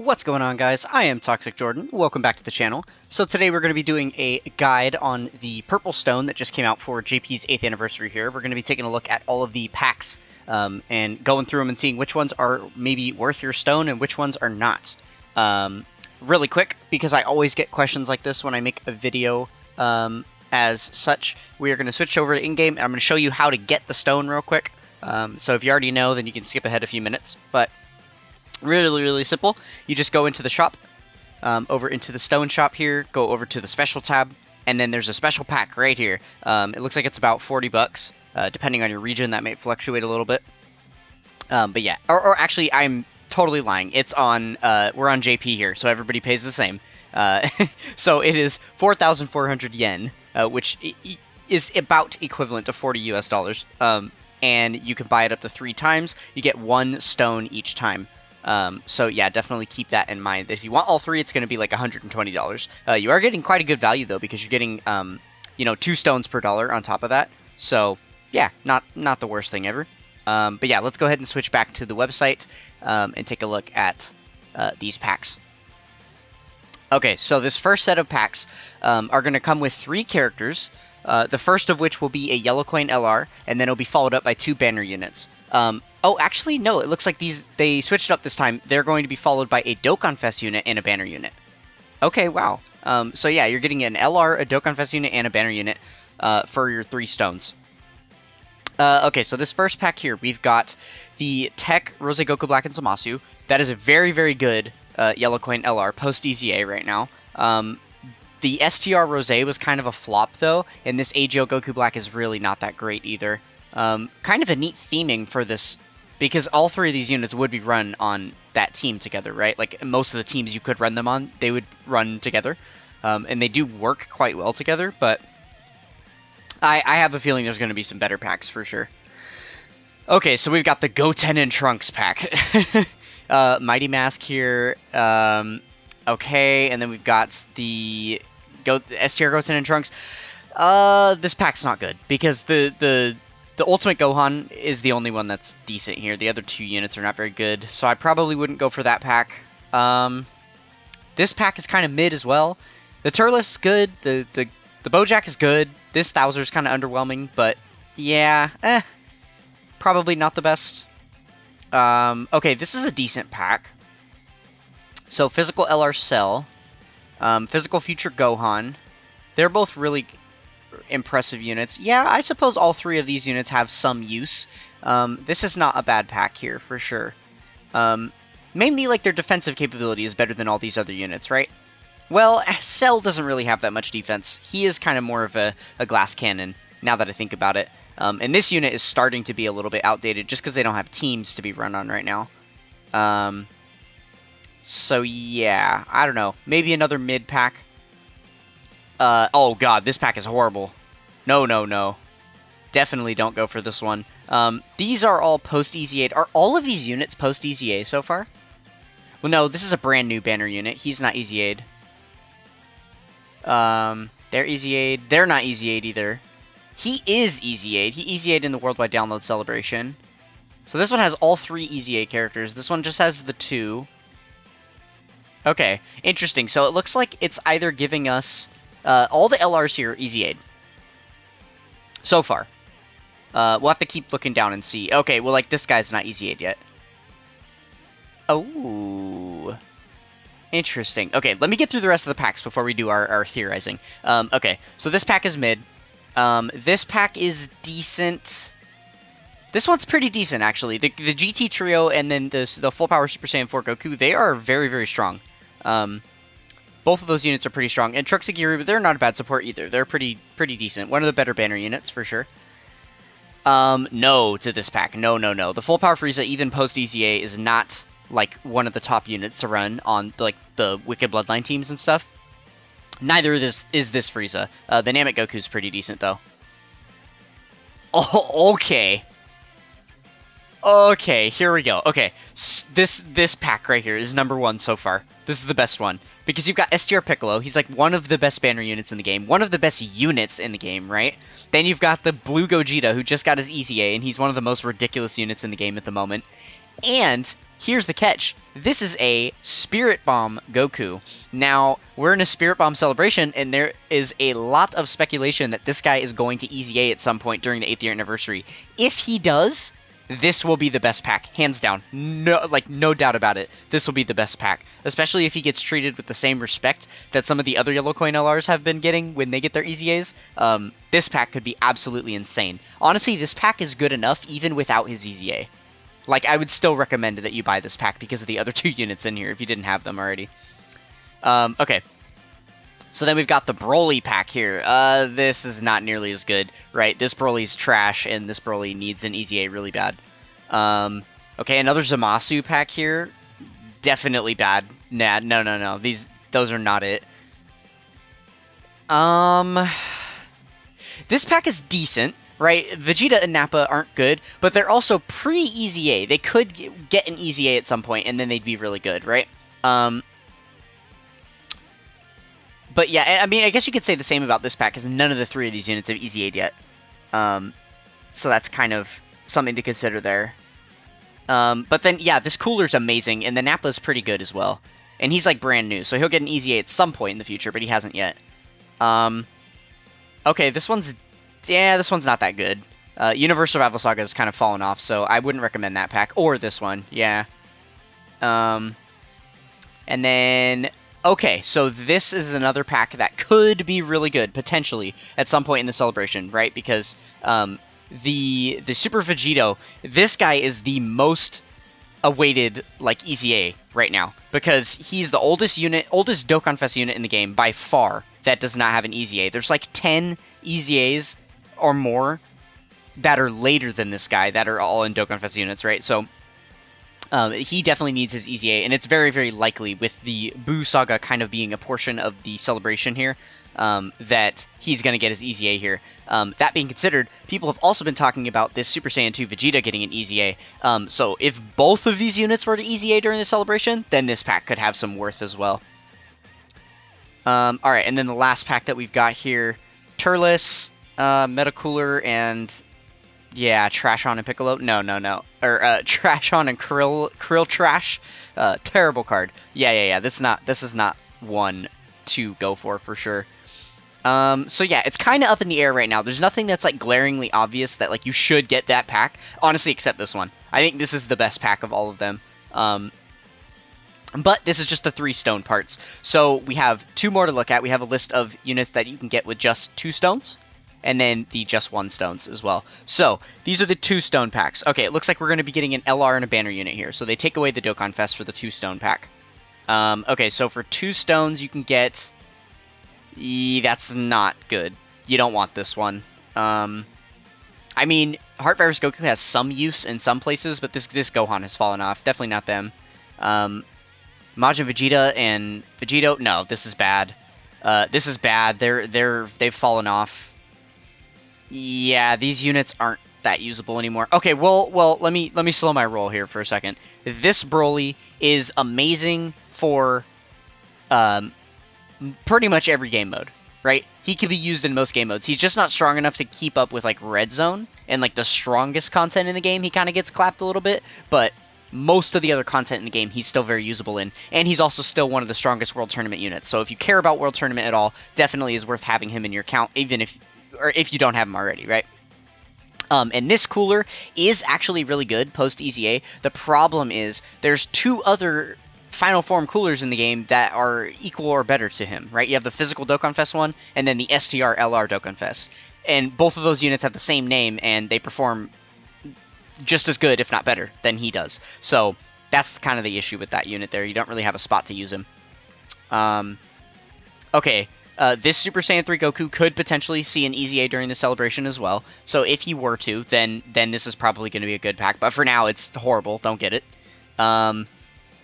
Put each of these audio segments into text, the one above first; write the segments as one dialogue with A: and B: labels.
A: What's going on, guys? I am Toxic Jordan. Welcome back to the channel. So today we're going to be doing a guide on the purple stone that just came out for JP's 8th anniversary here. We're going to be taking a look at all of the packs and going through them and seeing which ones are maybe worth your stone and which ones are not. Really quick, because I always get questions like this when I make a video as such, we are going to switch over to in-game, and I'm going to show you how to get the stone real quick. So if you already know, then you can skip ahead a few minutes, but really simple. You just go into the shop, over into the stone shop here, go over to the special tab, and then there's a special pack right here. It looks like it's about 40 bucks, depending on your region. That may fluctuate a little bit. But yeah, or actually, I'm totally lying. It's on, we're on JP here, so everybody pays the same. So it is 4,400 yen, which is about equivalent to 40 US dollars. And you can buy it up to 3 times. You get 1 stone each time. So yeah, definitely keep that in mind. If you want all 3, it's going to be like $120. You are getting quite a good value though, because you're getting, 2 stones per dollar on top of that. So yeah, not the worst thing ever. But yeah, let's go ahead and switch back to the website, and take a look at, these packs. Okay, so this first set of packs, are going to come with 3 characters. The first of which will be a yellow coin LR, and then it'll be followed up by 2 banner units. Oh, actually, no, it looks like they switched up this time. They're going to be followed by a Dokkan Fest unit and a banner unit. Okay, wow. So yeah, you're getting an LR, a Dokkan Fest unit, and a banner unit for your 3 stones. Okay, so this first pack here, we've got the Tech Rose Goku Black and Zamasu. That is a very good yellow coin LR, post-EZA right now. The STR Rose was kind of a flop, though, and this AGL Goku Black is really not that great either. Kind of a neat theming for this, because all 3 of these units would be run on that team together, right? Like, most of the teams you could run them on, they would run together. And they do work quite well together, but I have a feeling there's going to be some better packs for sure. Okay, so we've got the Goten and Trunks pack. Mighty Mask here. Okay, and then we've got the STR Goten and Trunks. This pack's not good, because the Ultimate Gohan is the only one that's decent here. The other 2 units are not very good, so I probably wouldn't go for that pack. This pack is kind of mid as well. The Turles is good, the Bojack is good, this Thouser's kind of underwhelming, but yeah, probably not the best. Okay, this is a decent pack. So, Physical LR Cell, Physical Future Gohan, they're both really impressive units. Yeah, I suppose all 3 of these units have some use. This is not a bad pack here, for sure. Mainly, like, their defensive capability is better than all these other units, right? Well, Cell doesn't really have that much defense. He is kind of more of a glass cannon, now that I think about it. And this unit is starting to be a little bit outdated, just because they don't have teams to be run on right now. So yeah, I don't know. Maybe another mid pack. Oh god, this pack is horrible. No. Definitely don't go for this one. These are all post-EZA. Are all of these units post-EZA so far? Well, no, this is a brand new banner unit. He's not EZA'd. They're EZA'd. They're not EZA'd either. He is EZA'd. He EZA'd in the Worldwide Download Celebration. So this one has all 3 EZA characters. This one just has the 2. Okay, interesting. So it looks like it's either giving us... all the LRs here are EZA'd. So far. We'll have to keep looking down and see. Okay, well, like, this guy's not EZA'd yet. Oh. Interesting. Okay, let me get through the rest of the packs before we do our theorizing. Okay, so this pack is mid. This pack is decent. This one's pretty decent, actually. The GT Trio and then the Full Power Super Saiyan 4 Goku, they are very strong. Both of those units are pretty strong. And Trunks and Giru, they're not a bad support either. They're pretty decent. One of the better banner units, for sure. No to this pack. No. The Full Power Frieza, even post-EZA, is not, like, one of the top units to run on, like, the Wicked Bloodline teams and stuff. Neither is this Frieza. The Namek Goku's pretty decent, though. Oh, okay. Okay, here we go. Okay, this pack right here is number 1 so far. This is the best one. Because you've got STR Piccolo. He's like one of the best banner units in the game. One of the best units in the game, right? Then you've got the Blue Gogeta, who just got his EZA, and he's one of the most ridiculous units in the game at the moment. And here's the catch. This is a Spirit Bomb Goku. Now, we're in a Spirit Bomb celebration, and there is a lot of speculation that this guy is going to Easy A at some point during the 8th year anniversary. If he does, this will be the best pack, hands down. No doubt about it. This will be the best pack, especially if he gets treated with the same respect that some of the other Yellow Coin LRs have been getting when they get their Easy A's. This pack could be absolutely insane. Honestly, this pack is good enough even without his Easy A. Like, I would still recommend that you buy this pack because of the other 2 units in here if you didn't have them already. Okay. So then we've got the Broly pack here. This is not nearly as good, right? This Broly's trash, and this Broly needs an Easy A really bad. Okay, another Zamasu pack here. Definitely bad. Nah, no. Those are not it. This pack is decent. Right, Vegeta and Nappa aren't good, but they're also pre-Easy A. They could get an Easy A at some point, and then they'd be really good, right? But yeah, I mean, I guess you could say the same about this pack, because none of the 3 of these units have Easy A'd yet. So that's kind of something to consider there. But then, yeah, this Cooler's amazing, and the Nappa's pretty good as well. And he's, like, brand new, so he'll get an Easy A at some point in the future, but he hasn't yet. Okay, this one's not that good. Universe Survival Saga has kind of fallen off, so I wouldn't recommend that pack. Or this one, yeah. And then, okay, so this is another pack that could be really good, potentially, at some point in the celebration, right? Because the Super Vegito, this guy is the most awaited, like, Easy A right now. Because he's the oldest Dokkan Fest unit in the game, by far, that does not have an Easy A. There's, like, 10 Easy A's or more that are later than this guy that are all in Dokkan Fest units, right? So he definitely needs his Easy A, and it's very, very likely with the Buu Saga kind of being a portion of the celebration here that he's going to get his Easy A here. That being considered, people have also been talking about this Super Saiyan 2 Vegeta getting an Easy A. So if both of these units were to Easy A during the celebration, then this pack could have some worth as well. Alright, and then the last pack that we've got here, Turles, Metacooler, and yeah, Trashon and Piccolo. No. Or Trashon and Krill Trash. Terrible card. Yeah. This is not one to go for sure. So yeah, it's kind of up in the air right now. There's nothing that's like glaringly obvious that like you should get that pack. Honestly, except this one. I think this is the best pack of all of them. But this is just the 3 stone parts. So we have 2 more to look at. We have a list of units that you can get with just 2 stones. And then the just 1 stones as well. So, these are the 2 stone packs. Okay, it looks like we're going to be getting an LR and a banner unit here. So they take away the Dokkan Fest for the 2 stone pack. Okay, so for 2 stones you can get... that's not good. You don't want this one. I mean, Heart Virus Goku has some use in some places, but this Gohan has fallen off. Definitely not them. Majin Vegeta and Vegito, no, this is bad. This is bad. They've fallen off. Yeah, these units aren't that usable anymore. Okay, well, let me slow my roll here for a second. This Broly is amazing for pretty much every game mode, right? He can be used in most game modes. He's just not strong enough to keep up with like Red Zone and like the strongest content in the game. He kind of gets clapped a little bit, but most of the other content in the game he's still very usable in, and he's also still one of the strongest World Tournament units. So if you care about World Tournament at all, definitely is worth having him in your account, even if you don't have him already, right? And this Cooler is actually really good post Easy A. The problem is there's 2 other Final Form Coolers in the game that are equal or better to him, right? You have the Physical Dokkan Fest one, and then the STR LR Dokkan Fest. And both of those units have the same name, and they perform just as good, if not better, than he does. So that's kind of the issue with that unit there. You don't really have a spot to use him. Okay. This Super Saiyan 3 Goku could potentially see an Easy A during the celebration as well. So if he were to, then this is probably going to be a good pack. But for now, it's horrible. Don't get it.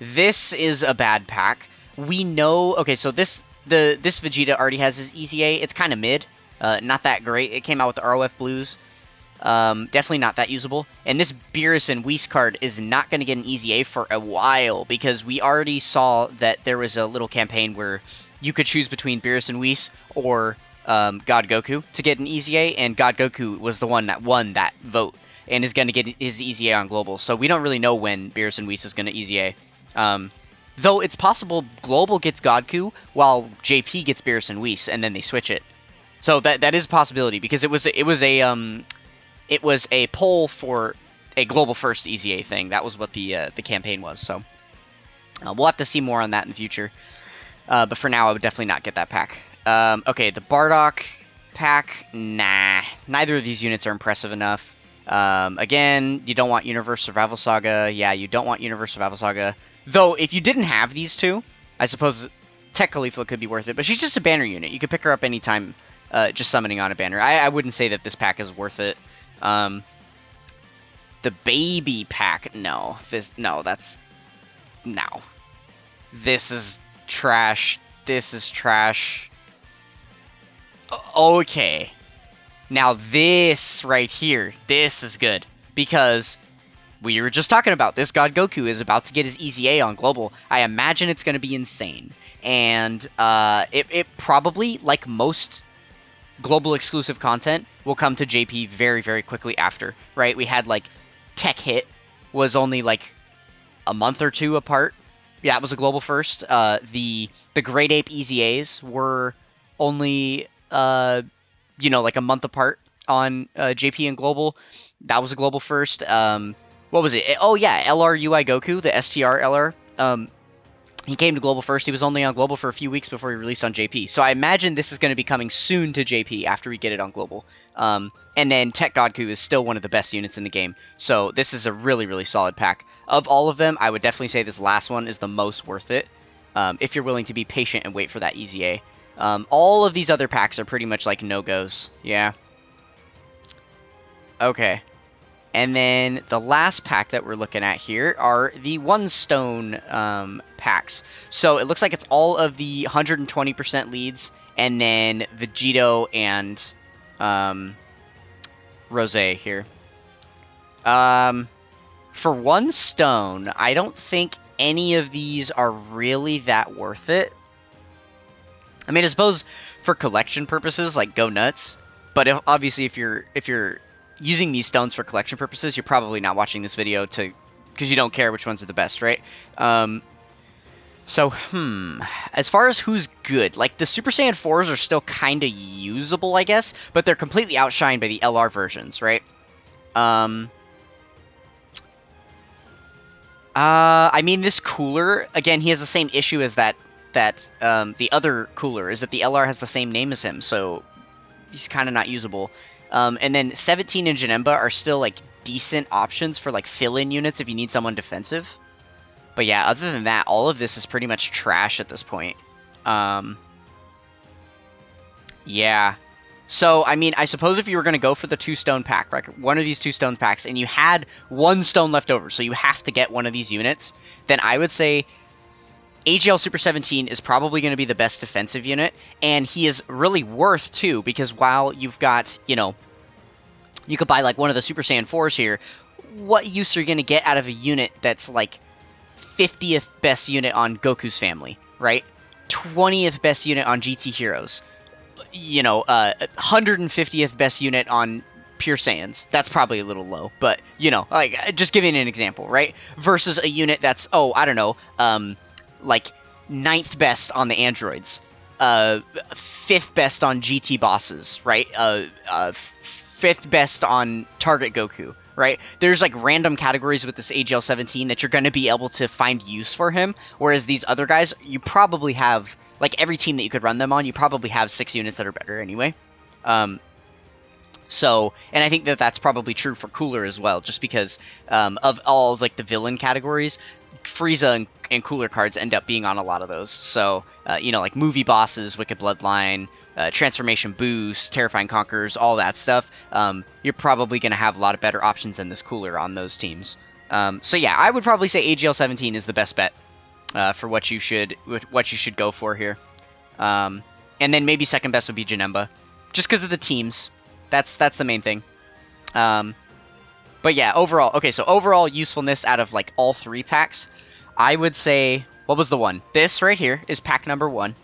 A: This is a bad pack. We know... Okay, so this Vegeta already has his Easy A. It's kind of mid. Not that great. It came out with the ROF Blues. Definitely not that usable. And this Beerus and Whis card is not going to get an Easy A for a while. Because we already saw that there was a little campaign where... you could choose between Beerus and Whis or God Goku to get an Easy A, and God Goku was the one that won that vote. and is going to get his EZA on Global. So we don't really know when Beerus and Whis is going to EZA. Though it's possible Global gets Godku while JP gets Beerus and Whis, and then they switch it. So that is a possibility, because it was a poll for a Global First EZA thing. That was what the campaign was. So we'll have to see more on that in the future. But for now, I would definitely not get that pack. Okay, the Bardock pack, nah. Neither of these units are impressive enough. Again, you don't want Universe Survival Saga. Yeah, you don't want Universe Survival Saga. Though, if you didn't have these two, I suppose Tech Khalifa could be worth it. But she's just a banner unit. You could pick her up anytime just summoning on a banner. I wouldn't say that this pack is worth it. The baby pack, no. No. This is trash. This is trash. Okay. Now this right here, this is good. Because we were just talking about this. God Goku is about to get his EZA on Global. I imagine it's going to be insane. And it probably, like most Global exclusive content, will come to JP very, very quickly after. Right? We had like Tech Hit was only like a month or two apart. Yeah, it was a Global First. The Great Ape EZAs were only like a month apart on JP and Global. That was a Global First. What was it? Oh yeah, LR UI Goku, the STR LR. He came to Global First. He was only on Global for a few weeks before he released on JP. So I imagine this is going to be coming soon to JP after we get it on Global. And then Tech Godku is still one of the best units in the game. So this is a really, really solid pack. Of all of them, I would definitely say this last one is the most worth it. If you're willing to be patient and wait for that EZA. All of these other packs are pretty much like no-goes. Yeah. Okay. And then the last pack that we're looking at here are the One Stone packs. So it looks like it's all of the 120% leads, and then Vegito and Rose here. For One Stone, I don't think any of these are really that worth it. I mean, I suppose for collection purposes, like, go nuts. But obviously, if you're using these stones for collection purposes, you're probably not watching this video because you don't care which ones are the best, right? As far as who's good, like, the Super Saiyan 4s are still kind of usable, I guess, but they're completely outshined by the LR versions, right? I mean, this Cooler, again, he has the same issue as the other Cooler, is that the LR has the same name as him, so he's kind of not usable. And then 17 and Janemba are still, like, decent options for, like, fill-in units if you need someone defensive. But yeah, other than that, all of this is pretty much trash at this point. Yeah. So, I mean, I suppose if you were going to go for the 2-stone pack, like one of these 2-stone packs, and you had 1 stone left over, so you have to get one of these units, then I would say AGL Super 17 is probably going to be the best defensive unit, and he is really worth, too, because while you've got, you could buy, like, one of the Super Saiyan 4s here, what use are you going to get out of a unit that's, like, 50th best unit on Goku's family, right? 20th best unit on GT Heroes, 150th best unit on Pure Saiyans. That's probably a little low, but, like, just giving an example, right? Versus a unit that's, like 9th best on the androids, 5th best on GT bosses, right? 5th best on target Goku, right? There's like random categories with this AGL 17 that you're going to be able to find use for him, whereas these other guys, you probably have, like, every team that you could run them on, you probably have 6 units that are better anyway. So, and I think that that's probably true for Cooler as well, just because of all of, like, the villain categories, Frieza and Cooler cards end up being on a lot of those. So, like movie bosses, Wicked Bloodline, Transformation Boost, Terrifying Conquerors, all that stuff, you're probably going to have a lot of better options than this Cooler on those teams. So yeah, I would probably say AGL 17 is the best bet for what you should go for here. And then maybe second best would be Janemba, just because of the teams. That's the main thing. But yeah, overall, okay, so overall usefulness out of, like, all 3 packs, I would say, what was the one? This right here is pack number 1.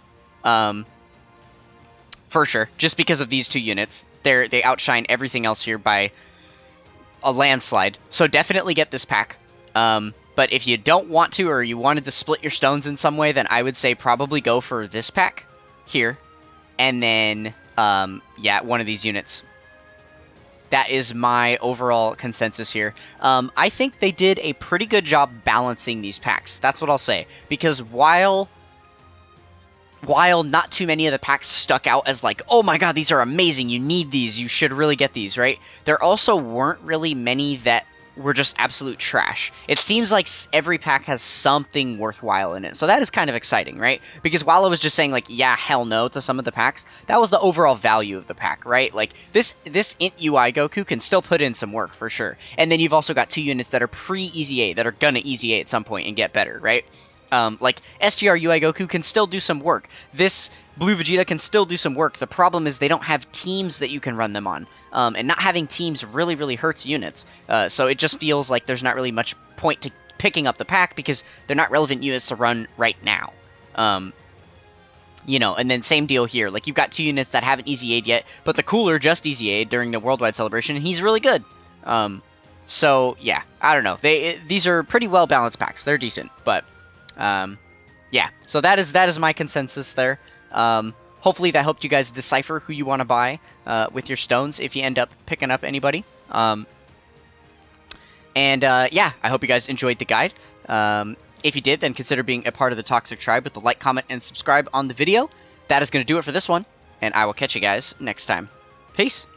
A: For sure, just because of these 2 units. They outshine everything else here by a landslide. So definitely get this pack. But if you don't want to, or you wanted to split your stones in some way, then I would say probably go for this pack here. And then, yeah, one of these units. That is my overall consensus here. I think they did a pretty good job balancing these packs. That's what I'll say. Because while not too many of the packs stuck out as like, oh my god, these are amazing, you need these, you should really get these, right? There also weren't really many that were just absolute trash. It seems like every pack has something worthwhile in it. So that is kind of exciting, right? Because while I was just saying like, yeah, hell no to some of the packs, that was the overall value of the pack, right? Like this Int UI Goku can still put in some work for sure. And then you've also got 2 units that are pre-Easy A, that are gonna Easy A at some point and get better, right? Like, STR UI Goku can still do some work. This Blue Vegeta can still do some work. The problem is they don't have teams that you can run them on. And not having teams really, really hurts units. So it just feels like there's not really much point to picking up the pack because they're not relevant units to run right now. You know, and then same deal here. Like, you've got 2 units that haven't Easy A'd yet, but the Cooler just Easy A'd during the Worldwide Celebration, and he's really good. So, yeah, I don't know. These are pretty well-balanced packs. They're decent, but... yeah, so that is my consensus there. Hopefully that helped you guys decipher who you want to buy with your stones if you end up picking up anybody. Yeah, I hope you guys enjoyed the guide. If you did, then consider being a part of the Toxic Tribe with a like, comment, and subscribe on the video. That is going to do it for this one, and I will catch you guys next time. Peace!